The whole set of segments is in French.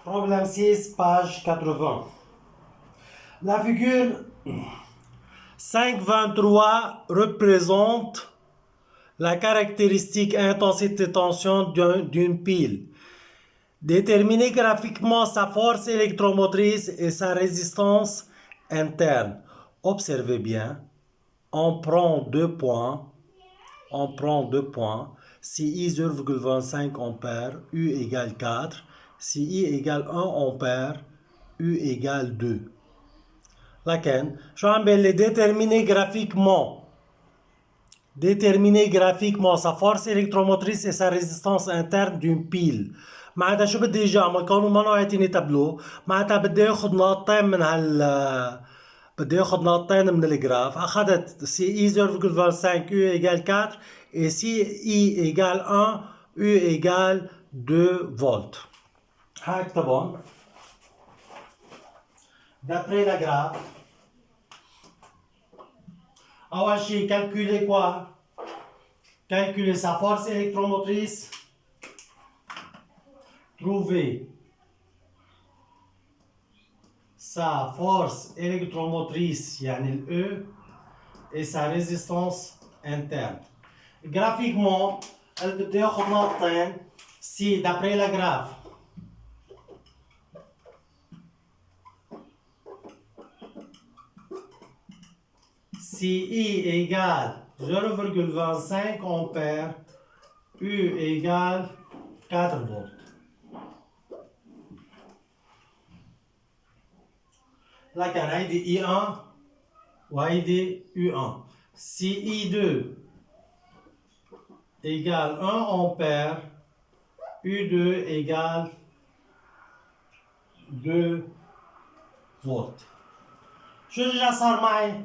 Problème 6, page 80. La figure 5.23 représente la caractéristique intensité-tension d'une pile. Déterminez graphiquement sa force électromotrice et sa résistance interne. Observez bien, on prend deux points. Si I 0,25 ampères, U égale 4. Si I égale 1 ampère, U égale 2. لكن شو عم بيقول لي déterminer graphiquement sa force électromotrice et sa résistance interne d'une pile. معناتها شو بدي اجي اعمل؟ كونه ما يعطيني تابلو، معناتها بدي اخذ نقطتين من الجراف. اخذت سي اي 0,25 U égale 4 et si I égale 1 U égale 2 volts. هاك طبعا d'après la graphe. أول شيء calculer quoi? Calculer sa force électromotrice. Trouver sa force électromotrice, يعني le E, et sa résistance interne. Graphiquement, elle بدي ياخذ نقطتين. Si d'après la graphe si I égale 0,25 ampères, U égale 4 volts. Là, كان هيدي I1 وهيدي U1. Si I2 égale 1 ampère, U2 égale 2 volts. شو رجع صار معي؟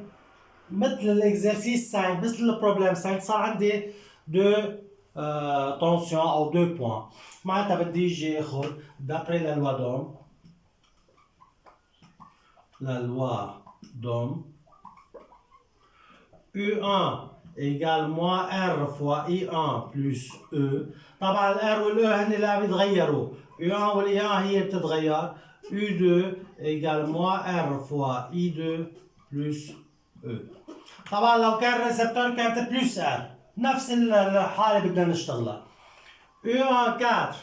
مثل l'exercice 5, مثل le problème 5 صار عندي deux tensions او deux points. معناتها بدي اجي اخذ d'après la loi d'Ohm, U1 égale moins R fois I1 plus E. طبعا ال R وال E هن اللي عم يتغيروا. U1 وال I1 هي بتتغير. U2 égale moins R fois I2 plus E. طبعا لو كان الريسبتور كانت بلس R، نفس الحالة بدنا نشتغلها. U1 4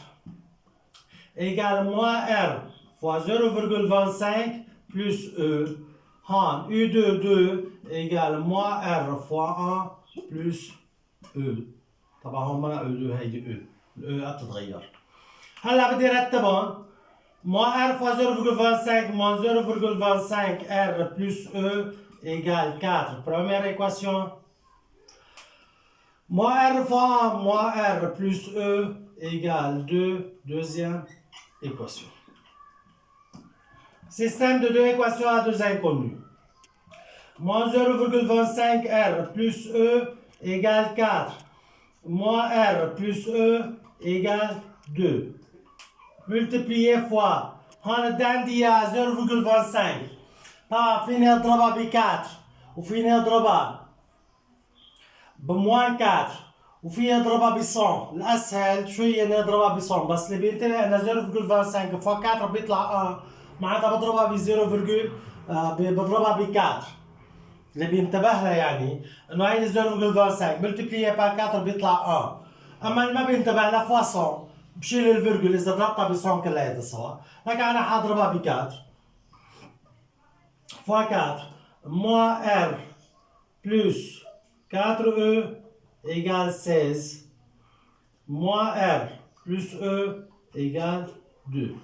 égale moins R fois 0,25 plus E. Han U2 2 égale moins R fois 1 plus E. طبعا هون ما E2 هيدي E. الE بتتغير. هلا بدي رتبهم. moins R fois 0,25 moins 0,25 R plus E égale 4. Première équation. Moins R fois 1 moins R plus E égale 2. Deuxième équation. Système de deux équations à deux inconnus. Moins 0,25 R plus E égale 4. Moins R plus E égale 2. Multiplier fois. هون بدي عندي 0,25. طبعا فيني اضربها ب 4 وفيني اضربها بموان 4 وفيني اضربها ب 100. الاسهل شو هي اني اضربها ب 100، بس اللي بينتبه انه 0,25 فوق 4 بيطلع 1، معناتها بضربها ب 0. بضربها ب 4. اللي بينتبه لها يعني انه هيدي 0,25 ملتبليي بار 4 بيطلع 1. اما اللي ما بينتبه لها فوا بشيل الفيرجول اذا ضربتها ب 100 كلياتها سوا. لكن انا حاضربها ب 4 fois 4 moins R plus 4E égale 16 moins R plus E égale 2.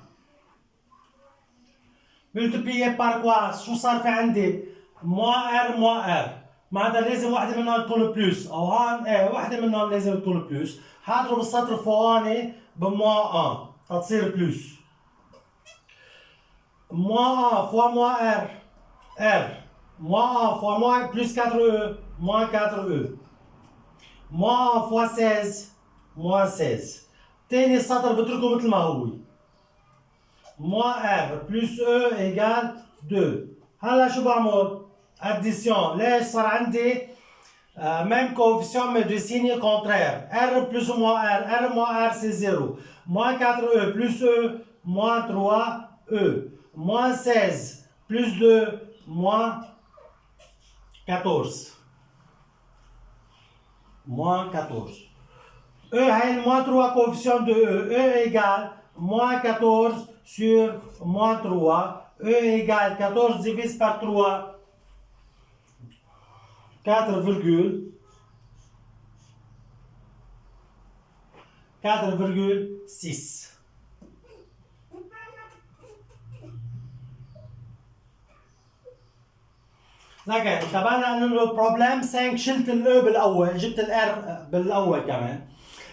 multiplié par quoi؟ شو صار في عندي؟ moins R معناتها لازم واحدة منهم تكون بلس، أو هون واحدة منهم لازم تكون بلس. حاضرب السطر الفوقاني بموان 1 تصير بلس. moins 1 fois moins R moins 1 fois moins plus 4E moins 4E moins 1 fois 16 moins 16. تاني السطر بتركه مثل ما هو. moins R plus E égale 2. هلا شو بعمل؟ addition. ليش صار عندي même coefficient mais de signe contraire. R plus ou moins R. R moins R c'est 0. Moins 4E plus E moins 3E. Moins 16 plus 2, moins 14. Moins 14. E est moins 3 coefficient de E. E égale moins 14 sur moins 3. E égale 14 divisé par 3. 4,6. لكن تبعنا انه البروبلم 5 شلت الاو بالاول جبت الار بالاول كمان.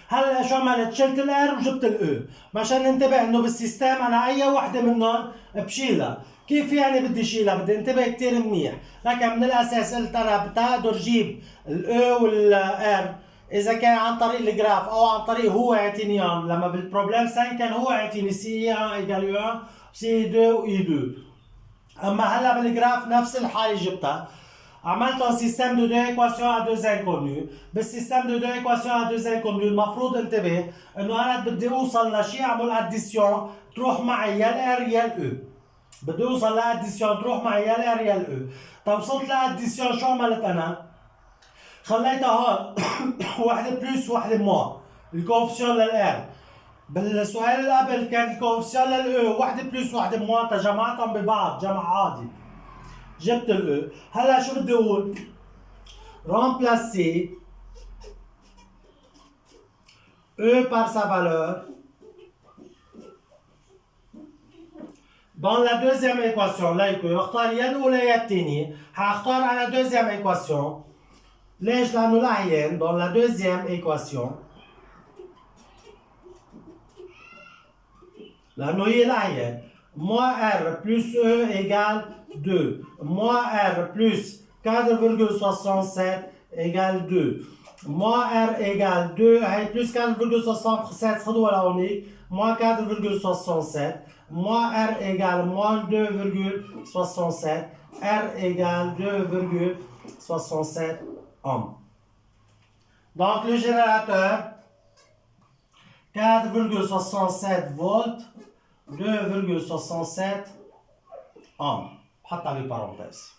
هلا شو عملت؟ شلت الار وجبت الاو مشان ننتبه انه بالسيستم انا اي وحده منهم بشيلها. كيف يعني بدي شيلها؟ بدي انتبه كثير منيح. لكن من الاساس قلت انا بقدر جيب الاو والار اذا كان عن طريق الجراف او عن طريق هو يعطيني اياه. لما بالبروبلم 5 كان هو يعطيني سي 1 ايجال 1 سي 2 واي 2. اما هلا بالجراف نفس الحاله جبتها. عملت un système de deux équations à deux inconnus. بالسيستم de deux équations à deux inconnus المفروض انتبه انه انا بدي اوصل لشيء اعمل اديسيون تروح معي يا الار يا الاو. بدي اوصل لاديسيون تروح معي يا الار يا الاو. طيب وصلت لاديسيون شو عملت انا؟ خليتها هون واحدة بلس واحدة موان الكوفيسيون للار. بالسؤال اللي قبل كان الكوفيسيون للاو واحدة بلس واحدة موان تجمعتهم ببعض جمع عادي. جبت الاو. هلا شو بدي اقول؟ remplacer E par sa valeur dans la deuxième équation. ليكو اختار يا الاولى يا الثانية. حاختار انا deuxième équation. ليش؟ لانه لعين dans la deuxième équation. لانه هي لعين. moins R plus E égale 2. Moins R plus 4,67 égale 2. Moins R égale 2. Et plus 4,67 خذوها لهونيك. Moins 4,67. Moins R égale moins 2,67. R égale 2,67 ohms. Donc le générateur 4,67 volts 2,67 ohms. حط عليه parenthèse.